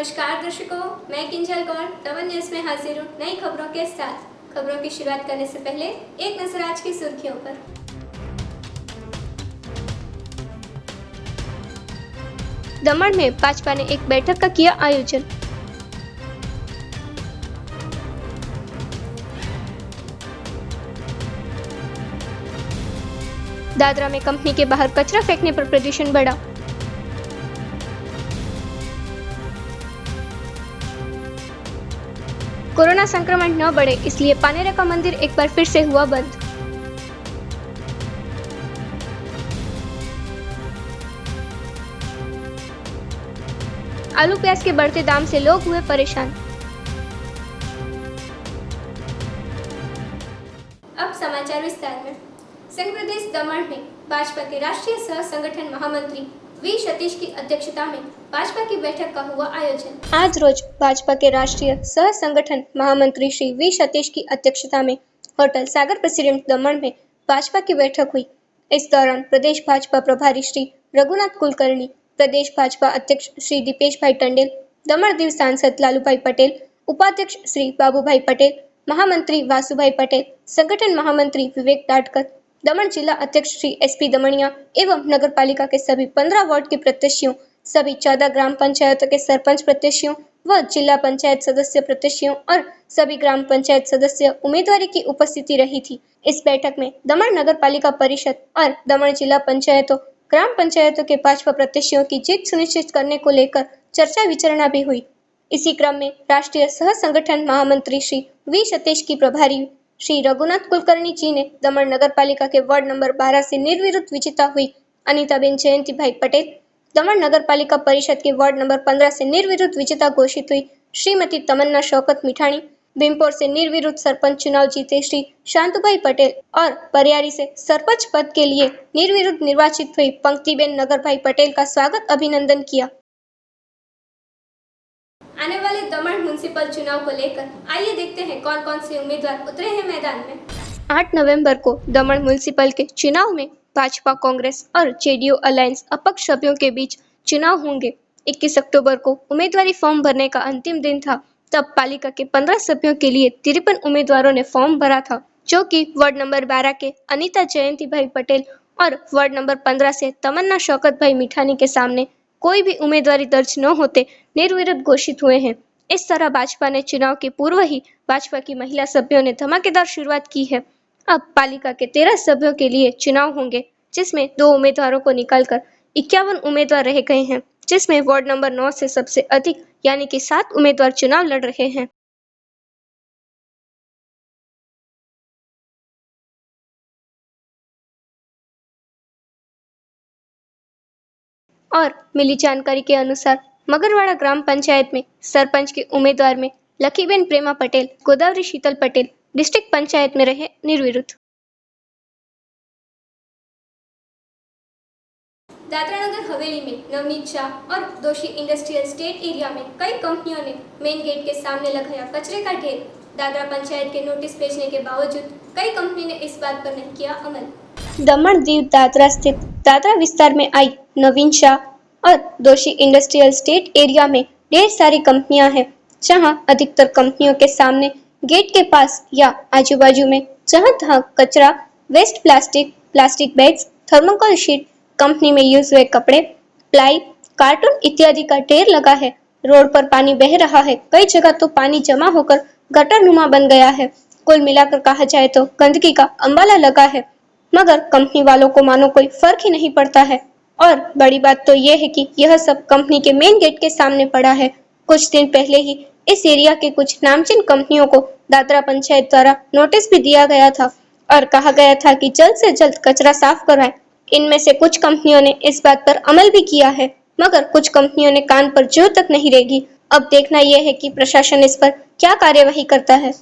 नमस्कार दर्शकों, मैं किंजल कौर तवन न्यूज में हाजिर हूँ नई खबरों के साथ। खबरों की शुरुआत करने से पहले एक नजर आज की सुर्खियों पर। दमन में भाजपा ने एक बैठक का किया आयोजन। दादरा में कंपनी के बाहर कचरा फेंकने पर प्रदूषण बढ़ा। कोरोना संक्रमण न बढ़े इसलिए पानेरा का मंदिर एक बार फिर से हुआ बंद। आलू प्याज के बढ़ते दाम से लोग हुए परेशान। अब समाचार विस्तार में। संघ प्रदेश दमन में भाजपा के राष्ट्रीय सह संगठन महामंत्री वी सतीश की अध्यक्षता में भाजपा की बैठक का हुआ आयोजन। आज रोज भाजपा के राष्ट्रीय सह संगठन महामंत्री श्री वी सतीश की अध्यक्षता में होटल सागर प्रेसिडेंट दमन में भाजपा की बैठक हुई। इस दौरान प्रदेश भाजपा प्रभारी श्री रघुनाथ कुलकर्णी, प्रदेश भाजपा अध्यक्ष श्री दीपेश भाई टंडेल, दमन दीव सांसद लालू भाई पटेल, उपाध्यक्ष श्री बाबू भाई पटेल, महामंत्री वासु भाई पटेल, संगठन महामंत्री विवेक डाटकर, दमन जिला अध्यक्ष श्री एसपी दमनिया एवं नगर पालिका के सभी 15 वार्ड के प्रत्याशियों, सभी 14 ग्राम पंचायतों के सरपंच प्रत्याशियों व जिला पंचायत सदस्य प्रत्याशियों और सभी ग्राम पंचायत सदस्य उम्मीदवारी की उपस्थिति रही थी। इस बैठक में दमन नगर पालिका परिषद और दमन जिला पंचायतों ग्राम पंचायतों के भाजपा प्रत्याशियों की जीत सुनिश्चित करने को लेकर चर्चा विचारणा भी हुई। इसी क्रम में राष्ट्रीय सह संगठन महामंत्री श्री वी सतीश की प्रभारी श्री रघुनाथ कुलकर्णी जी ने दमन नगर पालिका के वार्ड नंबर 12 से निर्विरोध विजेता हुई अनीताबेन जयंती भाई पटेल, दमन नगर पालिका परिषद के वार्ड नंबर 15 से निर्विरोध विजेता घोषित हुई श्रीमती तमन्ना शौकत मिठानी, भीमपुर से निर्विरोध सरपंच चुनाव जीते श्री शांतुभाई पटेल और परियारी से सरपंच पद के लिए निर्विरोध निर्वाचित हुई पंक्तिबेन नगर भाई पटेल का स्वागत अभिनंदन किया। आने वाले दमन म्युनिसिपल चुनाव को लेकर आइए देखते हैं कौन कौन से उम्मीदवार उतरे हैं मैदान में। 8 नवंबर को दमन म्युनिसिपल के चुनाव में भाजपा, कांग्रेस और जेडीयू अलायंस अपक्ष सभ्यों के बीच चुनाव होंगे। 21 अक्टूबर को उम्मीदवारी फॉर्म भरने का अंतिम दिन था। तब पालिका के 15 सभ्यों के लिए 53 उम्मीदवारों ने फॉर्म भरा था, जो कि वार्ड नंबर 12 के अनीता जयंती भाई पटेल और वार्ड नंबर 15 से तमन्ना शौकत भाई मिठानी के सामने कोई भी उम्मीदवारी दर्ज न होते निर्विरोध घोषित हुए हैं। इस तरह भाजपा ने चुनाव के पूर्व ही भाजपा की महिला सभ्यों ने धमाकेदार शुरुआत की है। अब पालिका के 13 सभ्यों के लिए चुनाव होंगे, जिसमें 2 उम्मीदवारों को निकालकर 51 उम्मीदवार रह गए हैं, जिसमें वार्ड नंबर 9 से सबसे अधिक यानी कि 7 उम्मीदवार चुनाव लड़ रहे हैं। और मिली जानकारी के अनुसार मगरवाड़ा ग्राम पंचायत में सरपंच के उम्मीदवार में लकीबेन प्रेमा पटेल, गोदावरी शीतल पटेल डिस्ट्रिक्ट पंचायत में रहे निर्विरोध। दादरा नगर हवेली में नवनीत शाह और दोषी इंडस्ट्रियल स्टेट एरिया में कई कंपनियों ने मेन गेट के सामने लगाया कचरे का ढेर। दादरा पंचायत के नोटिस भेजने के बावजूद कई कंपनी ने इस बात पर नहीं किया अमल। दमन दीव दादरा स्थित दादरा विस्तार में आई नवीन शाह और दोषी इंडस्ट्रियल स्टेट एरिया में ढेर सारी कंपनियां हैं, जहां अधिकतर कंपनियों के सामने गेट के पास या आजू बाजू में जहां तहां कचरा, waste plastic bags, thermocol sheet, company में यूज हुए कपड़े, प्लाई, कार्टून इत्यादि का ढेर लगा है। रोड पर पानी बह रहा है, कई जगह तो पानी जमा होकर गटर नुमा बन गया है। कुल मिलाकर कहा जाए तो गंदगी का अंबाला लगा है, मगर कंपनी वालों को मानो कोई फर्क ही नहीं पड़ता है। और बड़ी बात तो यह है कि यह सब कंपनी के मेन गेट के सामने पड़ा है। कुछ दिन पहले ही इस एरिया के कुछ नामचीन कंपनियों को दादरा पंचायत द्वारा नोटिस भी दिया गया था और कहा गया था कि जल्द से जल्द कचरा साफ करवाएं। इनमें से कुछ कंपनियों ने इस बात पर अमल भी किया है, मगर कुछ कंपनियों ने कान पर जू तक नहीं रेंगी। अब देखना यह है कि प्रशासन इस पर क्या कार्यवाही करता है।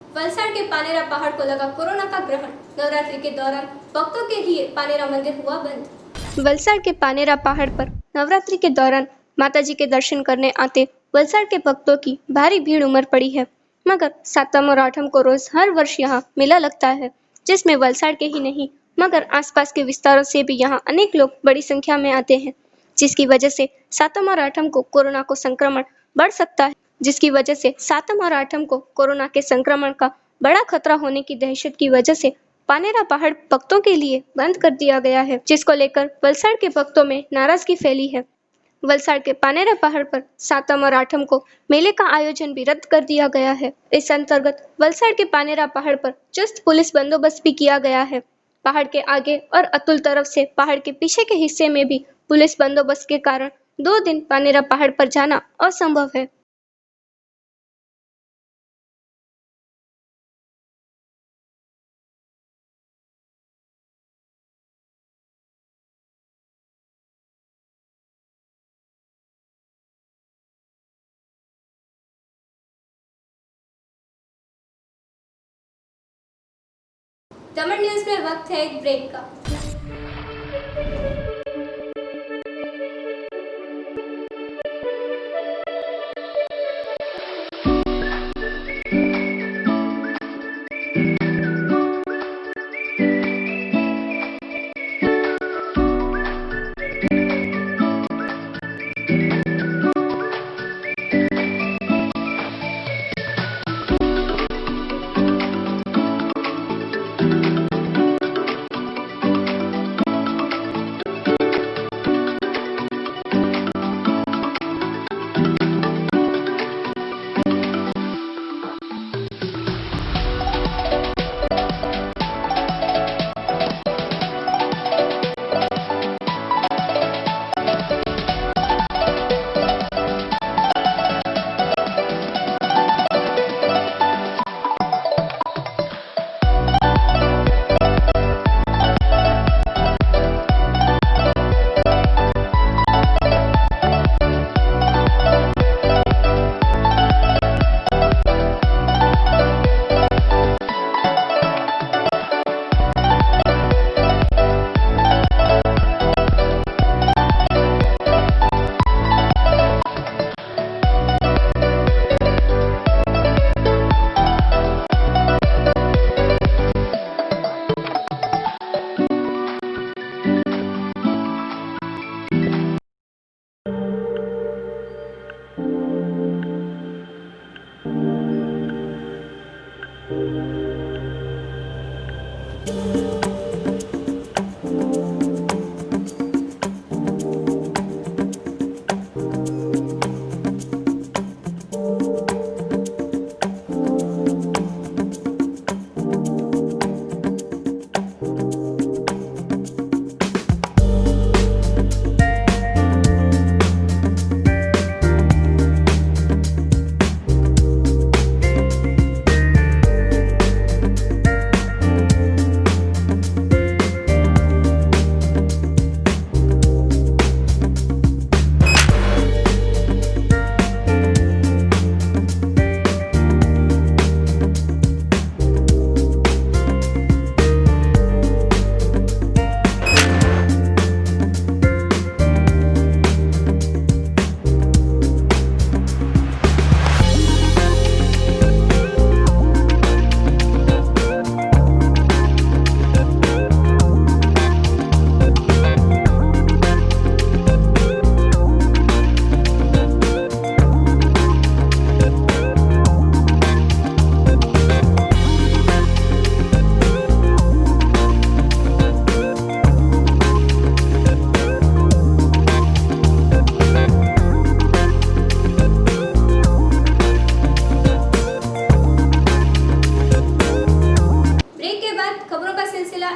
वलसाड़ के पानेरा पहाड़ को लगा कोरोना का ग्रहण। नवरात्रि के दौरान भक्तों के लिए पानेरा मंदिर हुआ बंद। वलसाड़ के पानेरा पहाड़ पर नवरात्रि के दौरान माताजी के दर्शन करने आते वलसाड़ के भक्तों की भारी भीड़ उमड़ पड़ी है, मगर 7 और 8 को रोज हर वर्ष यहाँ मेला लगता है। जिसमें वलसाड़ के ही नहीं मगर आसपास के विस्तारों से भी यहाँ अनेक लोग बड़ी संख्या में आते हैं, जिसकी वजह से 7 और 8 को कोरोना को संक्रमण बढ़ सकता है, जिसकी वजह से 7 और 8 को कोरोना के संक्रमण का बड़ा खतरा होने की दहशत की वजह से पानेरा पहाड़ भक्तों के लिए बंद कर दिया गया है, जिसको लेकर वलसाड़ के भक्तों में नाराजगी फैली है। वलसाड़ के पानेरा पहाड़ पर 7 और 8 को मेले का आयोजन भी रद्द कर दिया गया है। इस अंतर्गत वलसाड़ के पानेरा पहाड़ पर चुस्त पुलिस बंदोबस्त भी किया गया है। पहाड़ के आगे और अतुल तरफ से पहाड़ के पीछे के हिस्से में भी पुलिस बंदोबस्त के कारण 2 दिन पानेरा पहाड़ पर जाना असंभव है। दमन न्यूज में वक्त है एक ब्रेक का।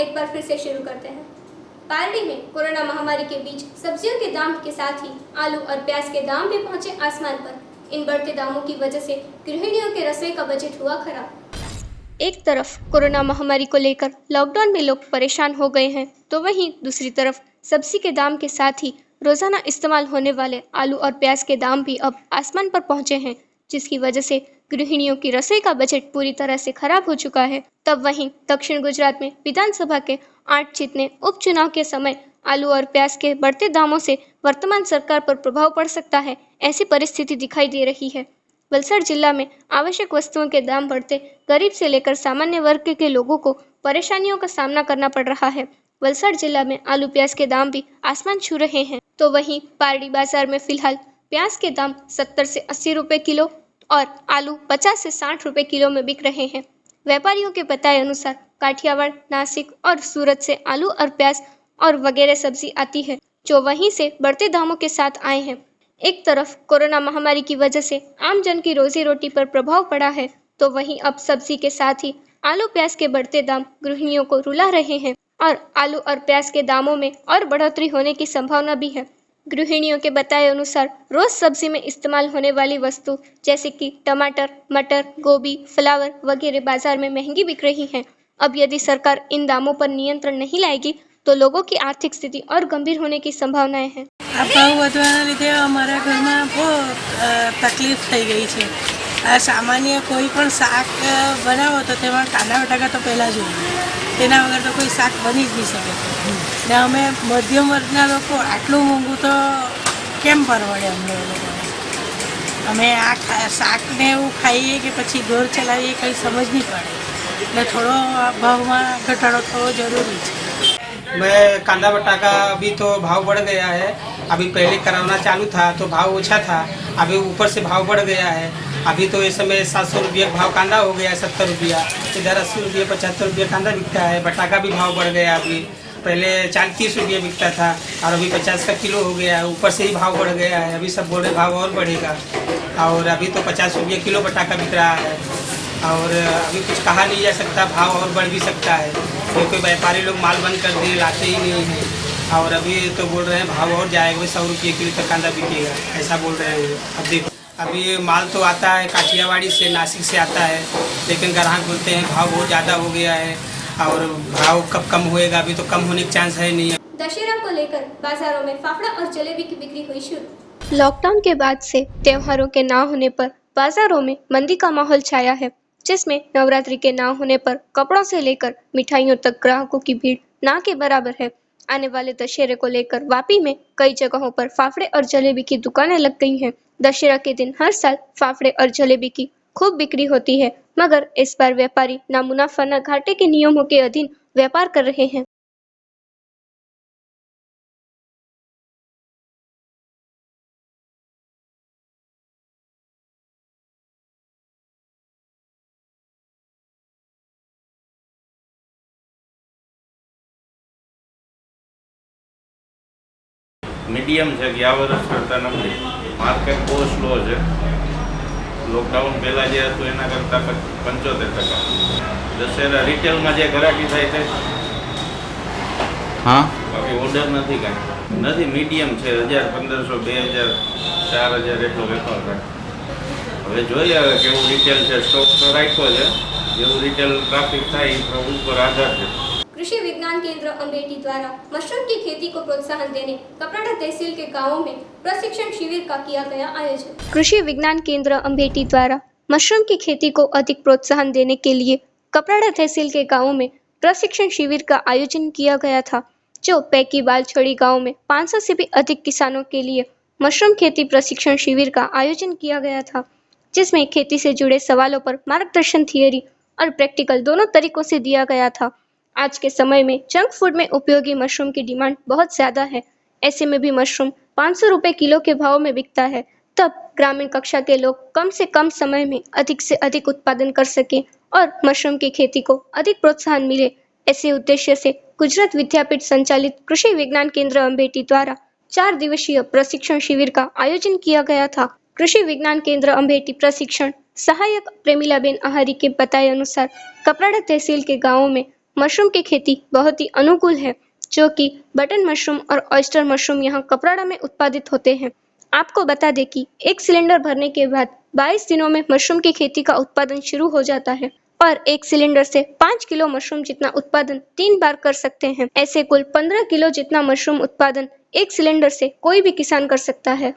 एक बार फिर से शुरू करते हैं। पारडी में कोरोना महामारी के बीच सब्जियों के दाम के साथ ही आलू और प्याज के दाम भी पहुंचे आसमान पर। इन बढ़ते दामों की वजह से गृहिणियों के रसोई का बजट हुआ खराब। एक तरफ कोरोना महामारी को लेकर लॉकडाउन में लोग परेशान हो गए हैं, तो वहीं दूसरी तरफ सब्जी के दाम के साथ ही रोजाना इस्तेमाल होने वाले आलू और प्याज के दाम भी अब आसमान पर पहुंचे हैं, जिसकी वजह से गृहिणियों की रसोई का बजट पूरी तरह से खराब हो चुका है। तब वहीं दक्षिण गुजरात में विधानसभा के 8 जीतने उपचुनाव के समय आलू और प्याज के बढ़ते दामों से वर्तमान सरकार पर प्रभाव पड़ सकता है, ऐसी परिस्थिति दिखाई दे रही है। वलसाड़ जिला में आवश्यक वस्तुओं के दाम बढ़ते गरीब से लेकर सामान्य वर्ग के लोगों को परेशानियों का सामना करना पड़ रहा है। वलसाड़ जिला में आलू प्याज के दाम भी आसमान छू रहे हैं, तो वहीं पारडी बाजार में फिलहाल प्याज के दाम 70 से 80 रुपए किलो और आलू 50 से 60 रुपए किलो में बिक रहे हैं। व्यापारियों के बताए अनुसार काठियावाड़, नासिक और सूरत से आलू और प्याज और वगैरह सब्जी आती है, जो वहीं से बढ़ते दामों के साथ आए हैं। एक तरफ कोरोना महामारी की वजह से आम जन की रोजी रोटी पर प्रभाव पड़ा है, तो वहीं अब सब्जी के साथ ही आलू प्याज के बढ़ते दाम गृहिणियों को रुला रहे हैं और आलू और प्याज के दामों में और बढ़ोतरी होने की संभावना भी है। गृहिणियों के बताए अनुसार रोज सब्जी में इस्तेमाल होने वाली वस्तु जैसे कि टमाटर, मटर, गोभी, फ्लावर वगैरह बाजार में महंगी बिक रही हैं। अब यदि सरकार इन दामों पर नियंत्रण नहीं लाएगी तो लोगों की आर्थिक स्थिति और गंभीर होने की संभावनाएं हैं। आ भाव વધવાના લીધે અમારા ઘરમાં બહુ તકલીફ થઈ ગઈ છે। આ સામાન્ય કોઈ પણ શાક બનાવો તો તેમાં કાંદા બટાકા તો પહેલાં જોઈએ, તેના વગર તો કોઈ શાક બની જ નહીં શકે। ને અમે મધ્યમ વર્ગના લોકો આટલું મોંઘું તો કેમ પરવડે અમને લોકોને? અમે આ શાકને એવું ખાઈએ કે પછી ઘર ચલાવીએ કંઈ સમજ નહીં પડે, એટલે થોડો ભાવમાં ઘટાડો થવો જરૂરી છે। मैं कांदा बटाका अभी तो भाव बढ़ गया है। अभी पहले कोरोना चालू था तो भाव ओछा था, अभी ऊपर से भाव बढ़ गया है। अभी तो इस समय 700 रुपये का भाव कांदा हो गया है, 70 रुपया, इधर 80 रुपये 75 रुपये कांदा बिकता है। बटाका भी भाव बढ़ गया, अभी पहले 40-30 रुपये बिकता था और अभी 50 का किलो हो गया है, ऊपर से ही भाव बढ़ गया है। अभी सब बोल रहे भाव और बढ़ेगा और अभी तो 50 रुपये किलो बटाका बिक रहा है और अभी कुछ कहा नहीं जा सकता, भाव और बढ़ भी सकता है क्योंकि व्यापारी लोग माल बंद कर दिए, लाते ही नहीं हैं और अभी तो बोल रहे हैं भाव और जाएगा, 100 रुपये किलो तक कांदा बिकेगा, ऐसा बोल रहे हैं। अब देखो अभी माल तो आता है काठियावाड़ी से, नासिक से आता है, लेकिन ग्राहक बोलते हैं भाव बहुत ज़्यादा हो गया है और भाव कब कम होएगा, अभी तो कम होने के चांस है नहीं है। दशहरा को लेकर बाजारों में फाफड़ा और जलेबी की बिक्री हुई शुरू। लॉकडाउन के बाद से त्योहारों के ना होने पर बाजारों में मंदी का माहौल छाया है, जिसमें नवरात्रि के ना होने पर कपड़ों से लेकर मिठाइयों तक ग्राहकों की भीड़ ना के बराबर है। आने वाले दशहरे को लेकर वापी में कई जगहों पर फाफड़े और जलेबी की दुकानें लग गई हैं। दशहरा के दिन हर साल फाफड़े और जलेबी की खूब बिक्री होती है, मगर इस बार व्यापारी ना मुनाफा न घाटे के नियमों के अधीन व्यापार कर रहे हैं। मीडियम है कि आ वर्ष करता नबળી। मार्केट बहुत स्लो है। लॉकडाउन पहला जे हतुं एना करता 75%। दशहरा रिटेल में जे ग्राहकी थाय छे हाँ बाकी ऑर्डर नहीं कांई नहीं। मीडियम है 1000 1500 2000 4000 एटलो वेपार थाय। हवे जोईए हवे केवुं रिटेल है, स्टॉक तो राख्यो छे, जेवुं रिटेल ट्राफिक थाय ए उपर आधार है। कृषि विज्ञान केंद्र अमेठी द्वारा मशरूम की खेती को प्रोत्साहन देने कपराड़ा तहसील के गांवों में प्रशिक्षण शिविर का किया गया आयोजन। कृषि विज्ञान केंद्र अमेठी द्वारा मशरूम की खेती को अधिक प्रोत्साहन देने के लिए कपराड़ा तहसील के गांवों में प्रशिक्षण शिविर का आयोजन किया गया था, जो पैकी बालछड़ी गांव में 500 से भी अधिक किसानों के लिए मशरूम खेती प्रशिक्षण शिविर का आयोजन किया गया था, जिसमें खेती से जुड़े सवालों पर मार्गदर्शन थियरी और प्रैक्टिकल दोनों तरीकों से दिया गया था। आज के समय में जंक फूड में उपयोगी मशरूम की डिमांड बहुत ज्यादा है। ऐसे में भी मशरूम 500 रुपए किलो के भाव में बिकता है। तब ग्रामीण कक्षा के लोग कम से कम समय में अधिक से अधिक उत्पादन कर सके और मशरूम की खेती को अधिक प्रोत्साहन मिले, ऐसे उद्देश्य से गुजरात विद्यापीठ संचालित कृषि विज्ञान केंद्र अमेठी द्वारा 4 दिवसीय प्रशिक्षण शिविर का आयोजन किया गया था। कृषि विज्ञान केंद्र अमेठी प्रशिक्षण सहायक प्रेमिलाबेन आहारी के बताए अनुसार कपराड़ा तहसील के गाँवों में मशरूम की खेती बहुत ही अनुकूल है, जो कि बटन मशरूम और ऑयस्टर मशरूम यहाँ कपराड़ा में उत्पादित होते हैं। आपको बता दें कि एक सिलेंडर भरने के बाद 22 दिनों में मशरूम की खेती का उत्पादन शुरू हो जाता है और एक सिलेंडर से 5 किलो मशरूम जितना उत्पादन 3 बार कर सकते हैं। ऐसे कुल 15 किलो जितना मशरूम उत्पादन एक सिलेंडर से कोई भी किसान कर सकता है।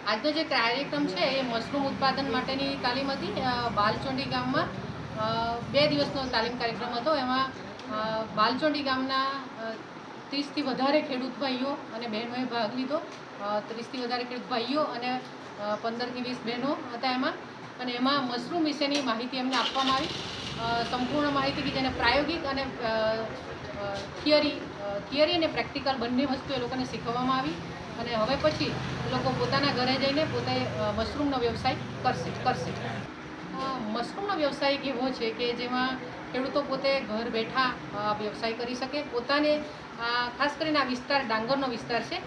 આજનો જે કાર્યક્રમ છે એ મશરૂમ ઉત્પાદન માટેની તાલીમ હતી। બાલચોંડી ગામમાં 2 દિવસનો તાલીમ કાર્યક્રમ હતો। એમાં બાલચોંડી ગામના 30થી વધારે ખેડૂત ભાઈઓ અને બહેનોએ ભાગ લીધો। 30થી વધારે ખેડૂત ભાઈઓ અને 15થી 20 બહેનો હતા એમાં, અને એમાં મશરૂમ વિશેની માહિતી એમને આપવામાં આવી, સંપૂર્ણ માહિતી કે જેને પ્રાયોગિક અને થિયરી અને પ્રેક્ટિકલ બંને વસ્તુ એ લોકોને શીખવવામાં આવી, અને હવે પછી એ લોકો પોતાના ઘરે જઈને પોતે મશરૂમનો વ્યવસાય કરશે. મશરૂમનો વ્યવસાય એક એવો છે કે જેમાં ખેડૂતો પોતે ઘર બેઠા વ્યવસાય કરી શકે. પોતાને ખાસ કરીને આ વિસ્તાર ડાંગરનો વિસ્તાર છે,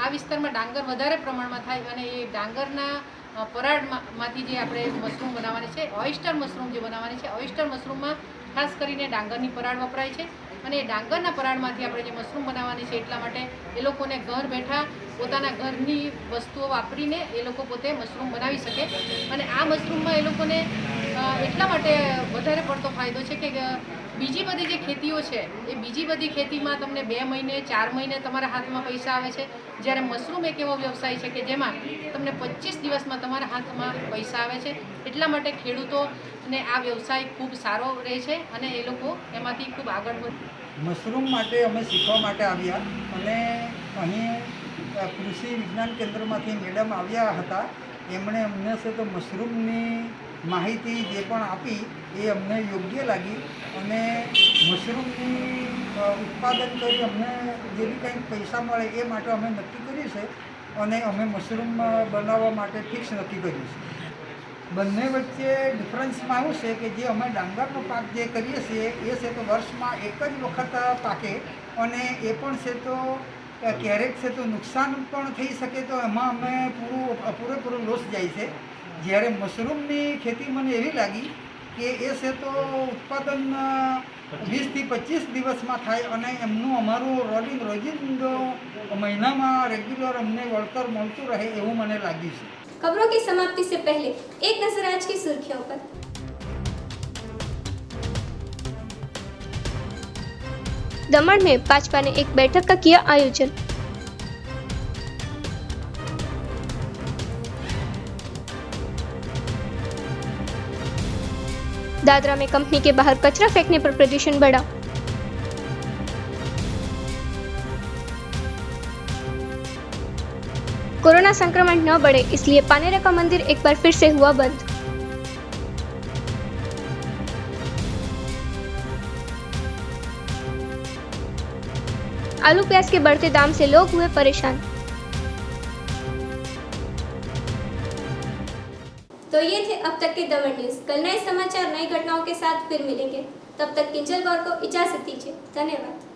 આ વિસ્તારમાં ડાંગર વધારે પ્રમાણમાં થાય, અને એ ડાંગરના પરાળમાંથી જે આપણે મશરૂમ બનાવવાની છે, ઓયસ્ટર મશરૂમ જે બનાવવાની છે, ઓયસ્ટર મશરૂમમાં ખાસ કરીને ડાંગરની પરાળ વપરાય છે, અને એ ડાંગરના પરાળમાંથી આપણે જે મશરૂમ બનાવવાની છે એટલા માટે એ લોકોને ઘર બેઠા પોતાના ઘરની વસ્તુઓ વાપરીને એ લોકો પોતે મશરૂમ બનાવી શકે. અને આ મશરૂમમાં એ લોકોને એટલા માટે વધારે પડતો ફાયદો છે કે બીજી બધી જે ખેતીઓ છે એ બીજી બધી ખેતીમાં તમને 2 મહિને 4 મહિને તમારા હાથમાં પૈસા આવે છે, જ્યારે મશરૂમ એક એવો વ્યવસાય છે કે જેમાં તમને 25 દિવસમાં તમારા હાથમાં પૈસા આવે છે. એટલા માટે ખેડૂતોને આ વ્યવસાય ખૂબ સારો રહે છે અને એ લોકો એમાંથી ખૂબ આગળ વધે. મશરૂમ માટે અમે શીખવા માટે આવ્યા, અને અહીં કૃષિ વિજ્ઞાન કેન્દ્રમાંથી મેડમ આવ્યા હતા. એમણે અમને છે તો મશરૂમની માહિતી જે પણ આપી એ અમને યોગ્ય લાગી, અને મશરૂમની ઉત્પાદન કરી અમને જે બી કંઈક પૈસા મળે એ માટે અમે નક્કી કર્યું છે, અને અમે મશરૂમ બનાવવા માટે ફિક્સ નક્કી કર્યું છે. બંને વચ્ચે ડિફરન્સમાં એવું છે કે જે અમે ડાંગરનો પાક જે કરીએ છીએ એ છે તો વર્ષમાં એક જ વખત પાકે, અને એ પણ છે તો ક્યારેક છે તો નુકસાન પણ થઈ શકે, તો એમાં અમે પૂરેપૂરો લોસ જાય છે. જ્યારે મશરૂમની ખેતી મને એવી લાગી કે એ છે તો ઉત્પાદન 20થી 25 દિવસમાં થાય, અને એમનું અમારું રોજિંદો મહિનામાં રેગ્યુલર અમને વળતર મળતું રહે એવું મને લાગ્યું છે. खबरों की समाप्ति से पहले एक नजर आज की सुर्खियों पर। दमन में भाजपा ने एक बैठक का किया आयोजन। दादरा में कंपनी के बाहर कचरा फेंकने पर प्रदूषण बढ़ा। कोरोना संक्रमण न बढ़े इसलिए पानेरा का मंदिर एक बार फिर से हुआ बंद। आलू प्याज के बढ़ते दाम से लोग हुए परेशान। तो ये थे अब तक के दमन न्यूज। कल नए समाचार नई घटनाओं के साथ फिर मिलेंगे। तब तक किंजल गौर को इजाजत दीजिए। धन्यवाद।